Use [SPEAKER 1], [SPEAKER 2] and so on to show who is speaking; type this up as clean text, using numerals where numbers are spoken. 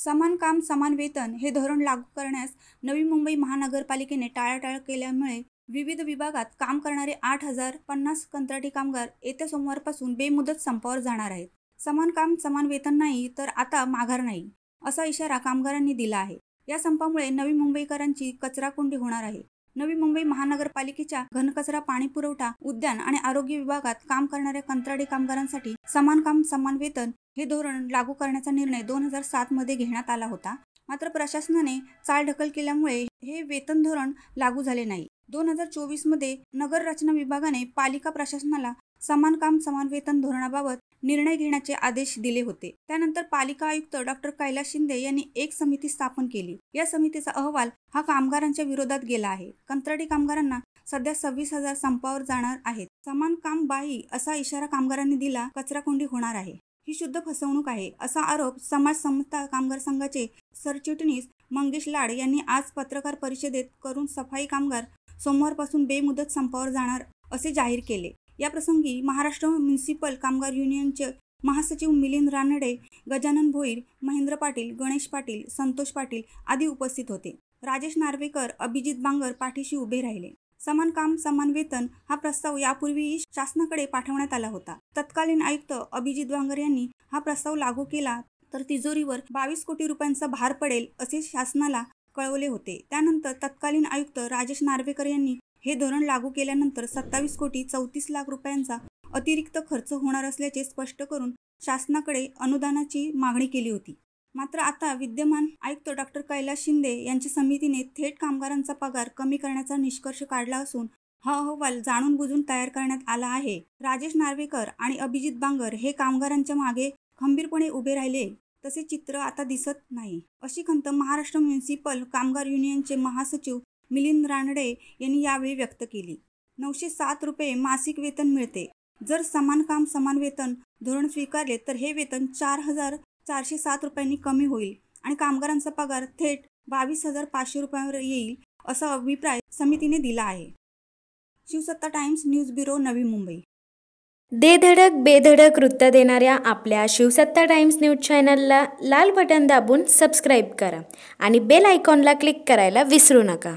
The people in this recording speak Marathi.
[SPEAKER 1] समान काम समान वेतन हे धोरण लागू करण्यास नवी मुंबई महानगरपालिकेने टाळाटाळ केल्यामुळे विविध विभागात काम करणारे 8,050 कंत्राटी कामगार येत्या सोमवारपासून बेमुदत संपावर जाणार आहेत। समान काम समान वेतन नाही तर आता माघार नाही, असा इशारा कामगारांनी दिला आहे। या संपामुळे नवी मुंबईकरांची कचराकोंडी होणार आहे। नवी मुंबई महानगरपालिकेच्या घनकचरा, पाणी पुरवठा, उद्यान आणि आरोग्य विभागात काम करणाऱ्या कंत्राटी कामगारांसाठी समान काम समान वेतन हे धोरण लागू करण्याचा निर्णय 2007 मध्ये घेण्यात आला होता। मात्र प्रशासनाने चालढकल केल्यामुळे हे वेतन धोरण लागू झाले नाही। 2024 मध्ये नगर रचना विभागाने पालिका प्रशासनाला समान काम समान वेतन धोरणाबाबत निर्णय घेण्याचे आदेश दिले होते। त्यानंतर पालिका आयुक्त डॉ. कैलास शिंदे यांनी एक समिती स्थापन केली। या समितीचा अहवाल हा कामगारांच्या विरोधात गेला आहे। कंत्राटी कामगारांना सध्या 26,000 संपावर जाणार आहेत। समान काम बाही असा इशारा कामगारांनी दिला, कचराकोंडी होणार आहे। ही शुद्ध फसवणूक आहे, असा आरोप समाज समता कामगार संघाचे सरचिटणीस मंगेश लाड यांनी आज पत्रकार परिषदेत करून सफाई कामगार सोमवारपासून बेमुदत संपावर जाणार असे जाहीर केले। याप्रसंगी महाराष्ट्र म्युनिसिपल कामगार युनियनचे महासचिव मिलिंद रानडे, गजानन भोईर, महेंद्र पाटील, गणेश पाटील, संतोष पाटील आदी उपस्थित होते। राजेश नार्वेकर, अभिजित बांगर पाठीशी उभे राहिले। समान काम समान वेतन हा प्रस्ताव यापूर्वीही शासनाकडे पाठवण्यात आला होता। तत्कालीन आयुक्त अभिजित बांगर यांनी हा प्रस्ताव लागू केला तर तिजोरीवर 22 कोटी रुपयांचा भार पडेल असे शासनाला कळवले होते। त्यानंतर तत्कालीन आयुक्त राजेश नार्वेकर यांनी हे धोरण लागू केल्यानंतर 27 कोटी 34 लाख रुपयांचा अतिरिक्त खर्च होणार असल्याचे स्पष्ट करून शासनाकडे अनुदानाची मागणी केली होती। मात्र आता विद्यमान आयुक्त डॉ. कैलास शिंदे यांच्या समितीने थेट कामगारांचा पगार कमी करण्याचा निष्कर्ष काढला असून हा अहवाल जाणून बुजून तयार करण्यात आला आहे। राजेश नार्वेकर आणि अभिजित बांगर हे कामगारांच्या मागे खंबीरपणे उभे राहिले तसे चित्र आता दिसत नाही, अशी खंत महाराष्ट्र म्युनिसिपल कामगार युनियनचे महासचिव मिलिंद रानडे यांनी यावेळी व्यक्त केली। 907 रुपये मासिक वेतन मिळते। जर समान काम समान वेतन धोरण स्वीकारले तर हे वेतन 4,407 रुपयांनी कमी होईल आणि कामगारांचा पगार थेट 22,500 रुपयांवर येईल, असा अभिप्राय समितीने दिला आहे। शिवसत्ता times news bureau, Navi Mumbai.
[SPEAKER 2] दे धडक बेधडक वृत्त देणाऱ्या आपल्या शिवसत्ता टाइम्स न्यूज चॅनलला लाल बटन दाबून सबस्क्राईब करा आणि बेल आयकॉनला क्लिक करायला विसरू नका।